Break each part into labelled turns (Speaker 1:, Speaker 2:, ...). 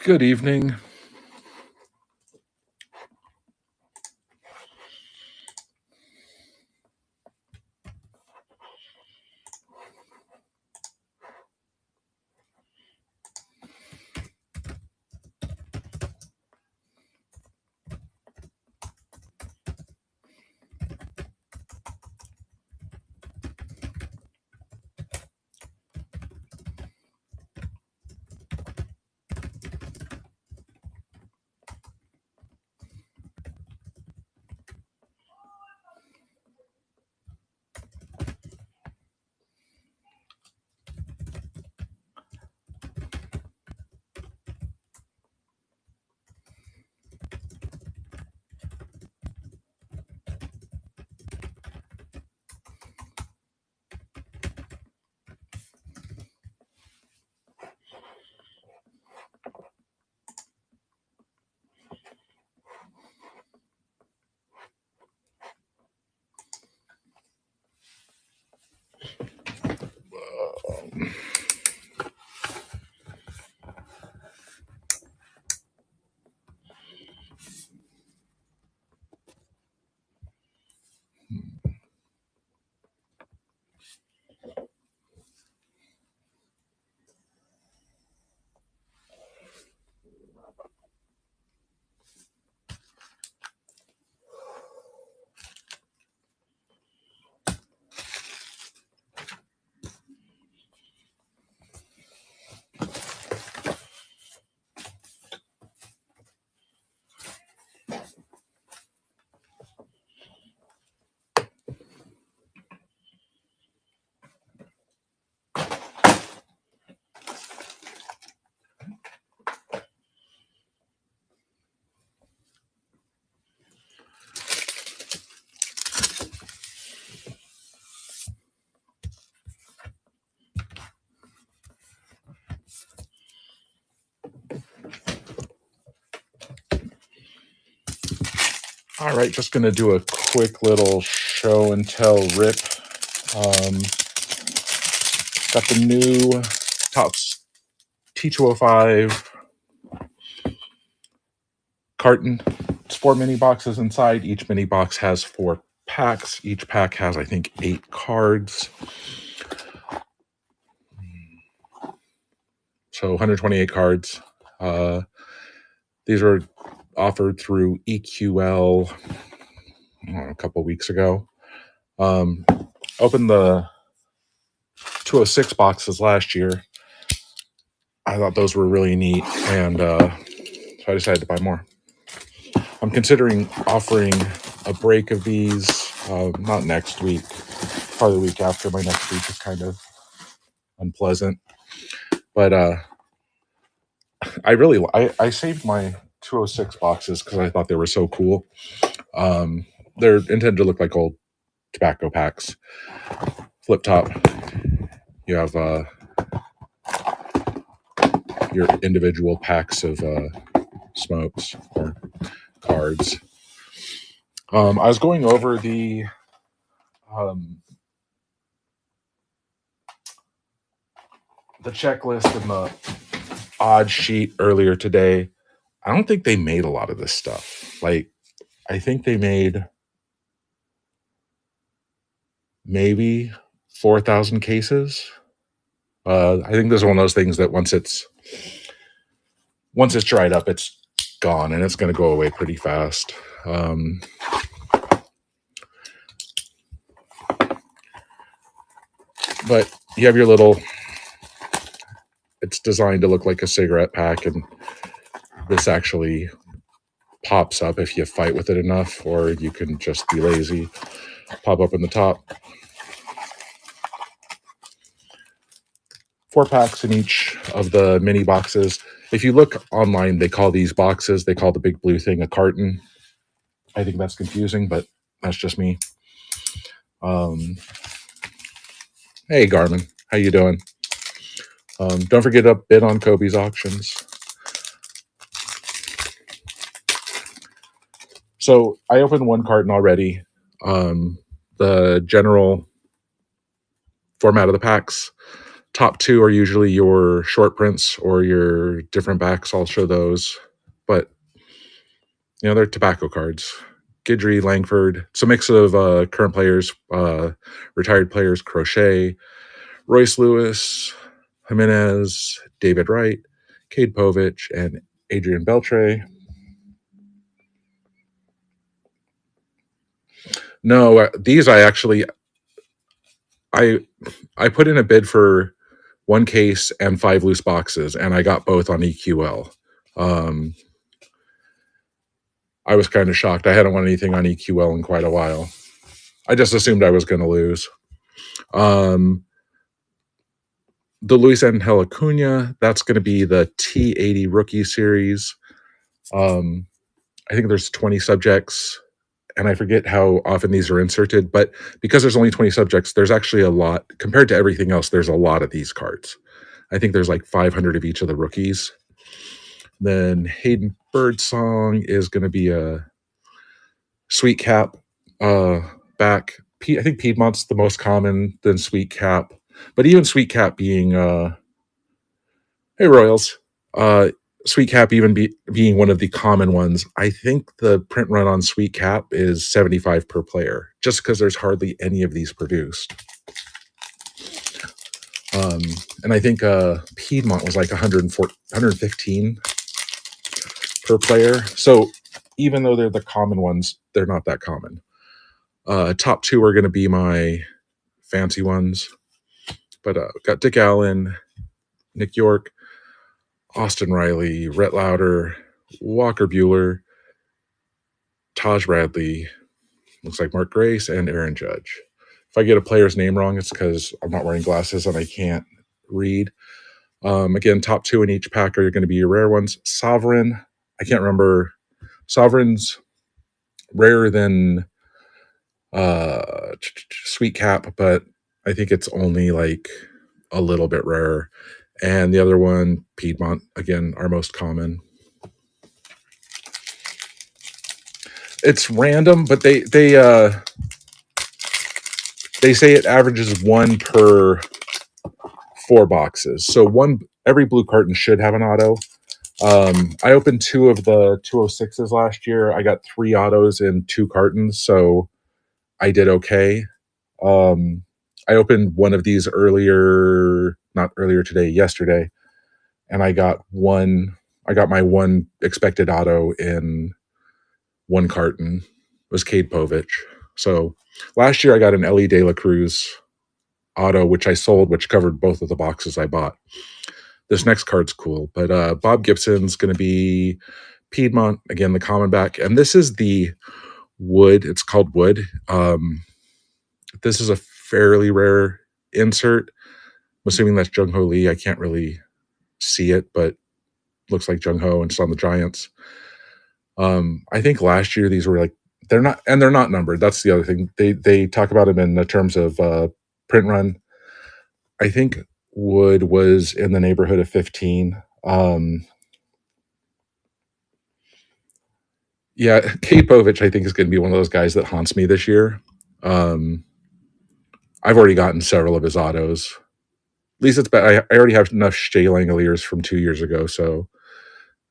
Speaker 1: Good evening. All right, just going to do a quick little show and tell rip. Got the new Tops T205 Carton. It's 4 mini boxes inside. Each mini box has 4 packs. Each pack has, I think, 8 cards. So 128 cards. These were offered through EQL a couple weeks ago. Opened the 206 boxes last year. I thought those were really neat, and so I decided to buy more. I'm considering offering a break of these, not next week, probably the week after. My next week is kind of unpleasant. But I saved my 206 boxes because I thought they were so cool. They're intended to look like old tobacco packs. Flip top, you have your individual packs of smokes or cards. I was going over the checklist and the odd sheet earlier today. I don't think they made a lot of this stuff. Like, I think they made maybe 4,000 cases. I think this is one of those things that once it's dried up, it's gone, and it's going to go away pretty fast. But you have your little, it's designed to look like a cigarette pack, and this actually pops up if you fight with it enough, or you can just be lazy. Pop up in the top. 4 packs in each of the mini boxes. If you look online, they call these boxes, they call the big blue thing a carton. I think that's confusing, but that's just me. Hey, Garmin, how you doing? Don't forget to bid on Kobe's auctions. So I opened one carton already. The general format of the packs: Top two are usually your short prints or your different backs. I'll show those. But, they're tobacco cards. Guidry, Langford. It's a mix of current players, retired players, Crochet, Royce Lewis, Jimenez, David Wright, Cade Povich, and Adrian Beltre. No, these I put in a bid for one case and 5 loose boxes, and I got both on EQL. I was kind of shocked. I hadn't won anything on EQL in quite a while. I just assumed I was going to lose. The Luis Angel Acuna, that's going to be the T80 rookie series. I think there's 20 subjects, and I forget how often these are inserted, but because there's only 20 subjects, there's actually a lot. Compared to everything else, there's a lot of these cards. I think there's like 500 of each of the rookies. Then Hayden Birdsong is going to be a Sweet Cap back. I think Piedmont's the most common, then Sweet Cap. But even Sweet Cap being, hey Royals, Sweet Cap even being one of the common ones, I think the print run on Sweet Cap is 75 per player, just because there's hardly any of these produced. And I think Piedmont was like 115 per player. So even though they're the common ones, they're not that common. Top two are going to be my fancy ones. But got Dick Allen, Nick York, Austin Riley, Rhett Lauder, Walker Buehler, Taj Bradley, looks like Mark Grace, and Aaron Judge. If I get a player's name wrong, it's because I'm not wearing glasses and I can't read. Again, top two in each pack are going to be your rare ones. Sovereign, I can't remember. Sovereign's rarer than Sweet Cap, but I think it's only like a little bit rarer. And the other one, Piedmont, again, our most common. It's random, but they say it averages 1 per 4 boxes. So every blue carton should have an auto. I opened 2 of the 206s last year. I got 3 autos in 2 cartons, so I did okay. I opened one of these yesterday, and I got my one expected auto in 1 carton. It was Cade Povich. So last year I got an Ellie De La Cruz auto, which I sold, which covered both of the boxes I bought. This next card's cool, but Bob Gibson's going to be Piedmont, again, the common back. And this is the Wood. It's called Wood. This is a fairly rare insert. I'm assuming that's Jung Ho Lee. I can't really see it, but looks like Jung Ho, and it's on the Giants. I think last year these were like, they're not numbered. That's the other thing. They talk about them in the terms of print run. I think Wood was in the neighborhood of 15. Yeah, Cade Povich, I think, is going to be one of those guys that haunts me this year. I've already gotten several of his autos. At least it's bad. I already have enough Shea Langoliers from 2 years ago, so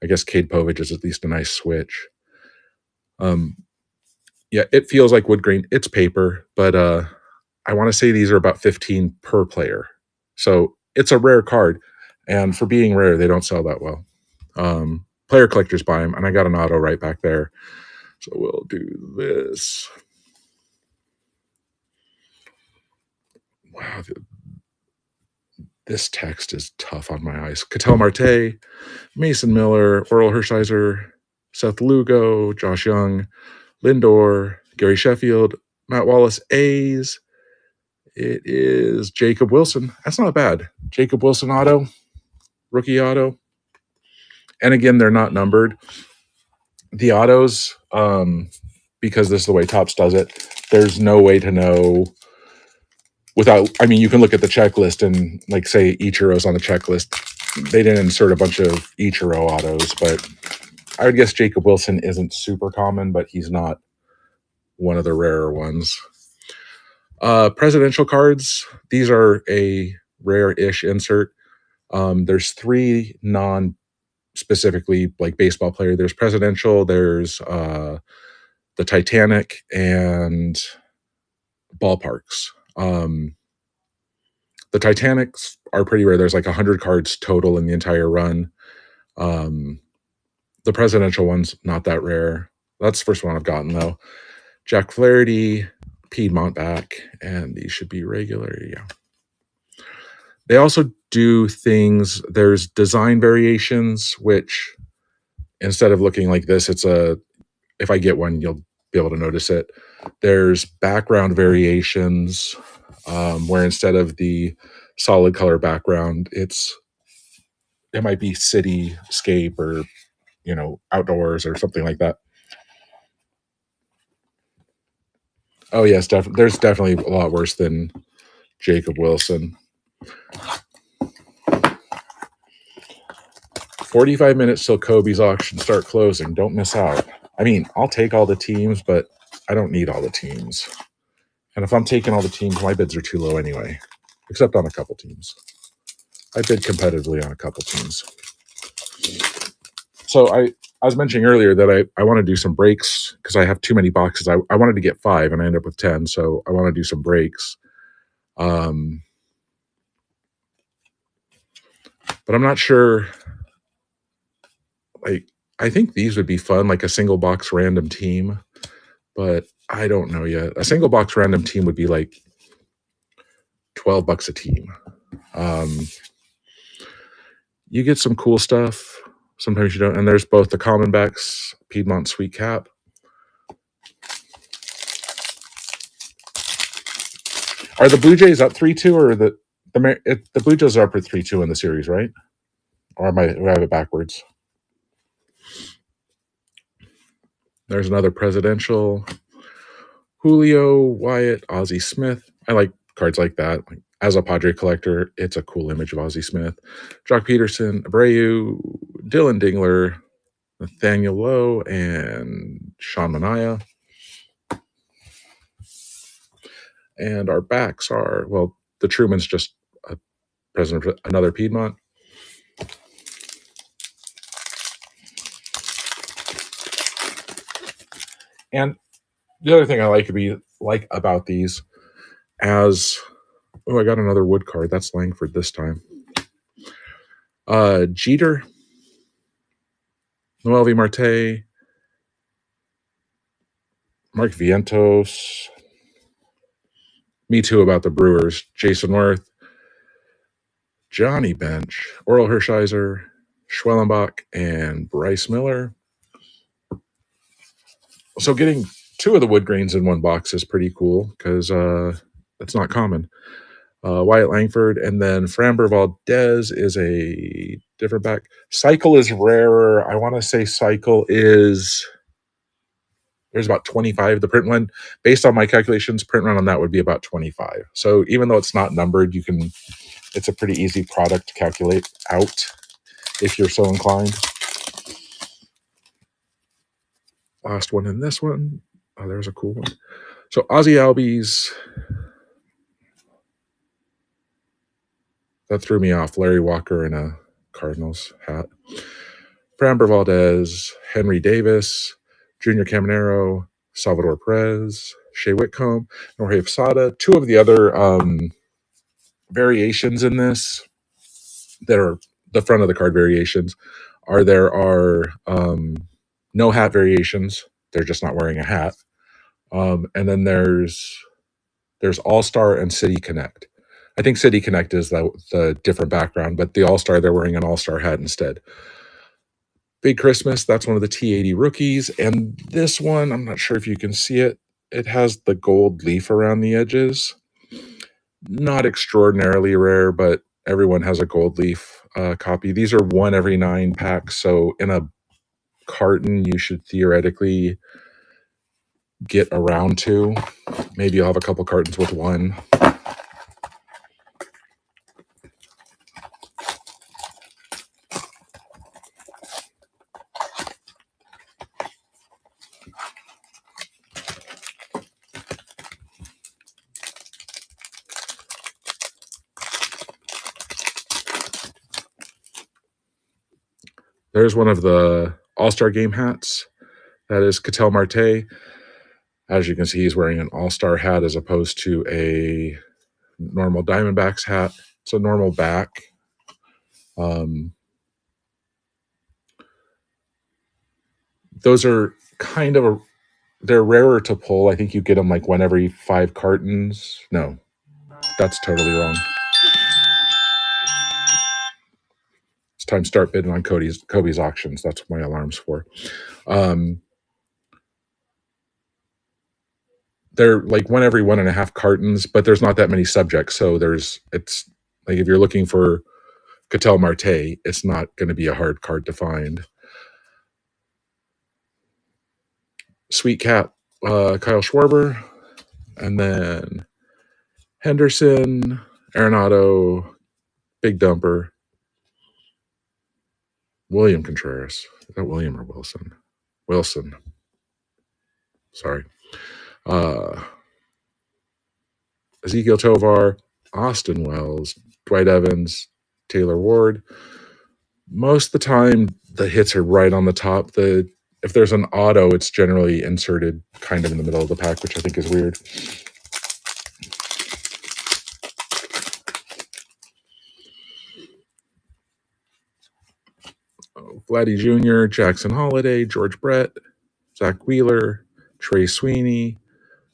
Speaker 1: I guess Cade Povich is at least a nice switch. Yeah, it feels like wood grain. It's paper, but I want to say these are about 15 per player. So it's a rare card, and for being rare, they don't sell that well. Player collectors buy them, and I got an auto right back there. So we'll do this. Wow, this text is tough on my eyes. Ketel Marte, Mason Miller, Oral Hershiser, Seth Lugo, Josh Young, Lindor, Gary Sheffield, Matt Wallace, A's. It is Jacob Wilson. That's not bad. Jacob Wilson auto, rookie auto. And again, they're not numbered. The autos, because this is the way Topps does it, there's no way to know without, I mean, you can look at the checklist and like say Ichiro's on the checklist. They didn't insert a bunch of Ichiro autos, but I would guess Jacob Wilson isn't super common, but he's not one of the rarer ones. Presidential cards, these are a rare-ish insert. There's 3 non-specifically like baseball player. There's presidential, there's the Titanic, and ballparks. The Titanics are pretty rare. There's like 100 cards total in the entire run. The presidential one's not that rare. That's the first one I've gotten though. Jack Flaherty, Piedmont back, and these should be regular. Yeah. They also do things, there's design variations, which instead of looking like this, if I get one, you'll be able to notice it. There's background variations where instead of the solid color background, it might be cityscape or, outdoors or something like that. Oh yes, there's definitely a lot worse than Jacob Wilson. 45 minutes till Kobe's auction start closing. Don't miss out. I mean, I'll take all the teams, but I don't need all the teams. And if I'm taking all the teams, my bids are too low anyway, except on a couple teams. I bid competitively on a couple teams. So I was mentioning earlier that I want to do some breaks because I have too many boxes. I wanted to get 5 and I end up with 10. So I want to do some breaks. But I'm not sure. Like, I think these would be fun, like a single box random team, but I don't know yet. A single box random team would be like $12 a team. You get some cool stuff. Sometimes you don't. And there's both the common backs, Piedmont Sweet Cap. Are the Blue Jays up 3-2 or the Blue Jays are up at 3-2 in the series, right? Or do I have it backwards? There's another presidential. Julio, Wyatt, Ozzie Smith. I like cards like that. As a Padre collector, it's a cool image of Ozzie Smith. Jock Peterson, Abreu, Dylan Dingler, Nathaniel Lowe, and Sean Manaea. And our backs are, well, the Truman's just a president of another Piedmont. And the other thing I like about these, I got another wood card. That's Langford this time. Jeter, Noel V. Marte, Mark Vientos. Me too about the Brewers. Jason Worth, Johnny Bench, Oral Hershiser, Schwellenbach, and Bryce Miller. So getting 2 of the wood grains in one box is pretty cool because that's not common. Wyatt Langford, and then Framber Valdez is a different back. Cycle is rarer. I want to say Cycle is, there's about 25. The print one, based on my calculations, print run on that would be about 25. So even though it's not numbered, it's a pretty easy product to calculate out if you're so inclined. Last one in this one. Oh, there's a cool one. So Ozzie Albies. That threw me off. Larry Walker in a Cardinals hat. Framber Valdez, Henry Davis, Junior Caminero, Salvador Perez, Shea Whitcomb, Jorge Posada. 2 of the other variations in this that are the front of the card variations there are no hat variations. They're just not wearing a hat. And then there's All-Star and City Connect. I think City Connect is the different background, but the All-Star, they're wearing an All-Star hat instead. Big Christmas, that's one of the T80 rookies. And this one, I'm not sure if you can see it. It has the gold leaf around the edges. Not extraordinarily rare, but everyone has a gold leaf copy. These are 1 every 9 packs. So in a carton, you should theoretically get around 2. Maybe you'll have a couple cartons with 1. There's one of the All-Star Game hats. That is Ketel Marte. As you can see, he's wearing an All-Star hat as opposed to a normal Diamondbacks hat. It's a normal back. Those are kind of they're rarer to pull. I think you get them like one every 5 cartons. No, that's totally wrong. It's time to start bidding on Kobe's auctions. That's what my alarm's for. They're like one every 1.5 cartons, but there's not that many subjects. So it's like if you're looking for Ketel Marte, it's not going to be a hard card to find. Sweet Cat, Kyle Schwarber, and then Henderson, Arenado, Big Dumper, William Contreras. Is that William or Wilson? Wilson. Sorry. Ezekiel Tovar, Austin Wells, Dwight Evans, Taylor Ward. Most of the time, the hits are right on the top. If there's an auto, it's generally inserted kind of in the middle of the pack, which I think is weird. Vladdy Jr., Jackson Holiday, George Brett, Zach Wheeler, Trey Sweeney,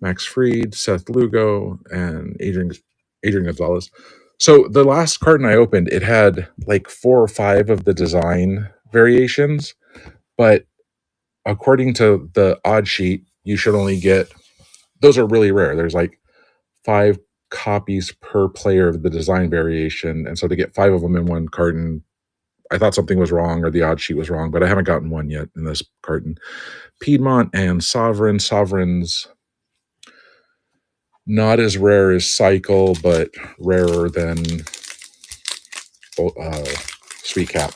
Speaker 1: Max Fried, Seth Lugo, and Adrian Gonzalez. So the last carton I opened, it had like 4 or 5 of the design variations, but according to the odd sheet, you should only get, those are really rare. There's like 5 copies per player of the design variation. And so to get 5 of them in one carton, I thought something was wrong or the odd sheet was wrong, but I haven't gotten one yet in this carton. Piedmont and Sovereign. Sovereign's not as rare as Cycle, but rarer than Sweet Cap.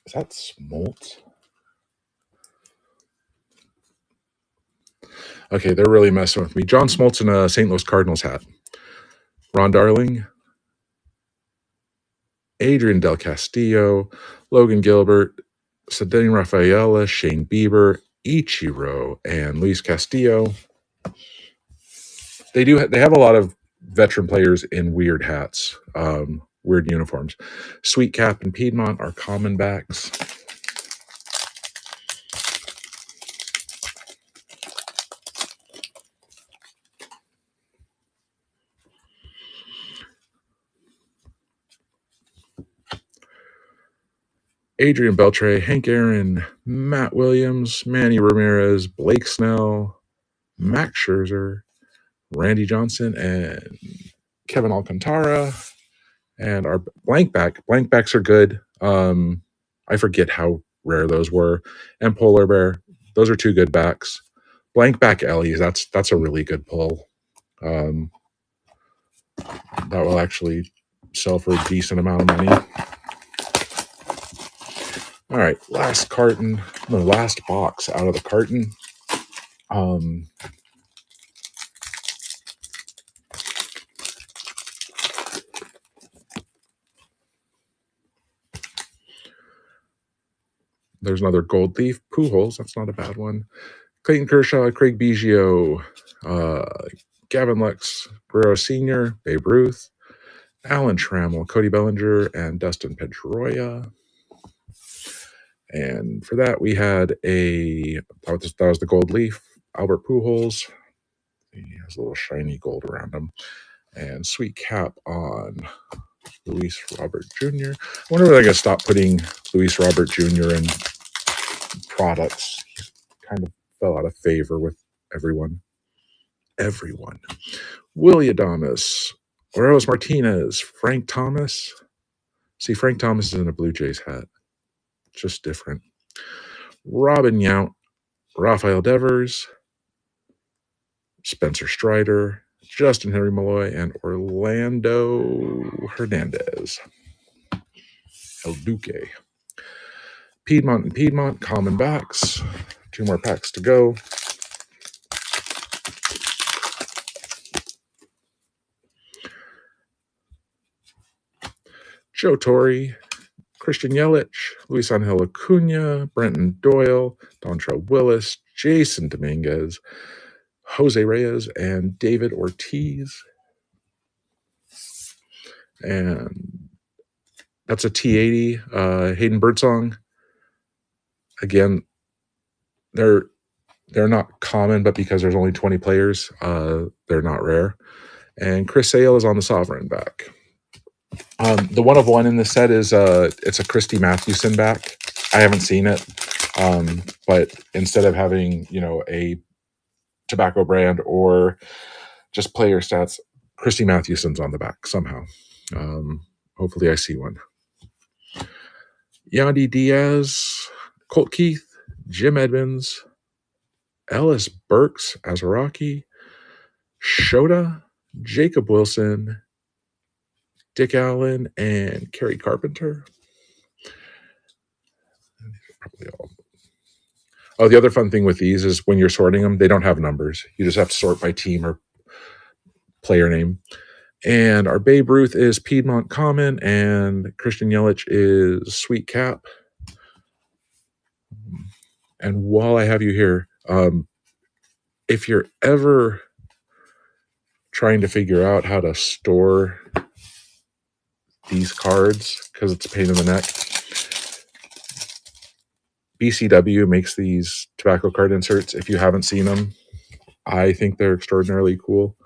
Speaker 1: Is that Smoltz? Okay, they're really messing with me. John Smoltz in a St. Louis Cardinals hat. Ron Darling, Adrian Del Castillo, Logan Gilbert, Cedric Rafaela, Shane Bieber, Ichiro, and Luis Castillo. They have a lot of veteran players in weird hats, weird uniforms. Sweet Cap and Piedmont are common backs. Adrian Beltre, Hank Aaron, Matt Williams, Manny Ramirez, Blake Snell, Max Scherzer, Randy Johnson, and Kevin Alcantara. And our blank backs are good. I forget how rare those were. And Polar Bear, those are 2 good backs. Blank back Ellie's, that's a really good pull. That will actually sell for a decent amount of money. All right, last carton, the last box out of the carton. There's another Gold Leaf, Pujols, that's not a bad one. Clayton Kershaw, Craig Biggio, Gavin Lux, Guerrero Sr., Babe Ruth, Alan Trammell, Cody Bellinger, and Dustin Pedroia. And for that, we had that was the Gold Leaf, Albert Pujols. He has a little shiny gold around him. And Sweet Cap on Luis Robert Jr. I wonder if I could stop putting Luis Robert Jr. in products. He kind of fell out of favor with everyone. Willie Adames, Oreos Martinez, Frank Thomas. See, Frank Thomas is in a Blue Jays hat. Just different. Robin Yount, Rafael Devers, Spencer Strider, Justin Henry Malloy, and Orlando Hernandez. El Duque. Piedmont and Piedmont, common backs. 2 more packs to go. Joe Torre, Christian Yelich, Luis Angel Acuna, Brenton Doyle, Dontrell Willis, Jason Dominguez, Jose Reyes, and David Ortiz. And that's a T80, Hayden Birdsong. Again, they're not common, but because there's only 20 players, they're not rare. And Chris Sale is on the Sovereign back. The 1 of 1 in the set is it's a Christy Mathewson back. I haven't seen it, but instead of having a tobacco brand or just player stats, Christy Mathewson's on the back somehow. Hopefully, I see one. Yandy Diaz, Colt Keith, Jim Edmonds, Ellis Burks as a Rocky, Shota, Jacob Wilson, Dick Allen, and Kerry Carpenter. Probably all. Oh, the other fun thing with these is when you're sorting them, they don't have numbers. You just have to sort by team or player name. And our Babe Ruth is Piedmont Common, and Christian Yelich is Sweet Cap. And while I have you here, if you're ever trying to figure out how to store these cards, because it's a pain in the neck, BCW makes these tobacco card inserts. If you haven't seen them, I think they're extraordinarily cool.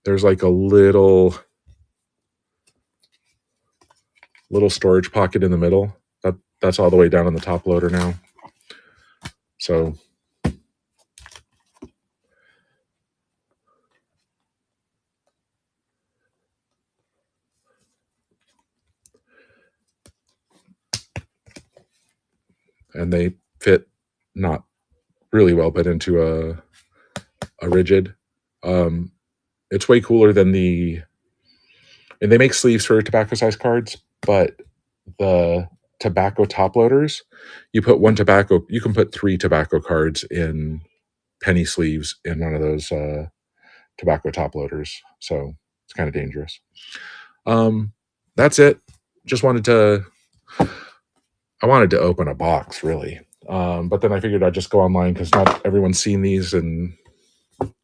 Speaker 1: There's like a little storage pocket in the middle. That's all the way down on the top loader now. So and they fit not really well, but into a rigid. It's way cooler than and they make sleeves for tobacco size cards, but the tobacco top loaders, you can put 3 tobacco cards in penny sleeves in one of those tobacco top loaders. So it's kind of dangerous. That's it. I wanted to open a box really. But then I figured I'd just go online because not everyone's seen these and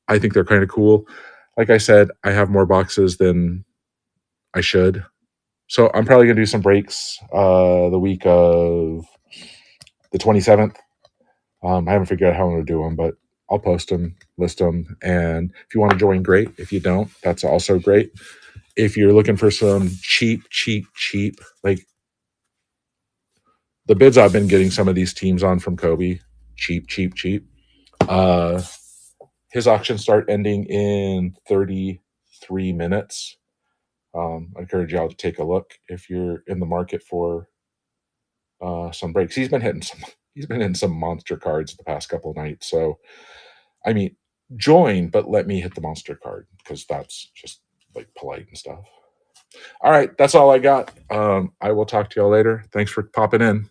Speaker 1: I think they're kind of cool. Like I said, I have more boxes than I should. So I'm probably going to do some breaks the week of the 27th. I haven't figured out how I'm going to do them, but I'll post them, list them. And if you want to join, great. If you don't, that's also great. If you're looking for some cheap, like the bids I've been getting some of these teams on from Kobe, cheap. His auctions start ending in 33 minutes. I encourage y'all to take a look if you're in the market for some breaks. He's been hitting some monster cards the past couple of nights. So, I mean, join, but let me hit the monster card because that's just like polite and stuff. All right, that's all I got. I will talk to y'all later. Thanks for popping in.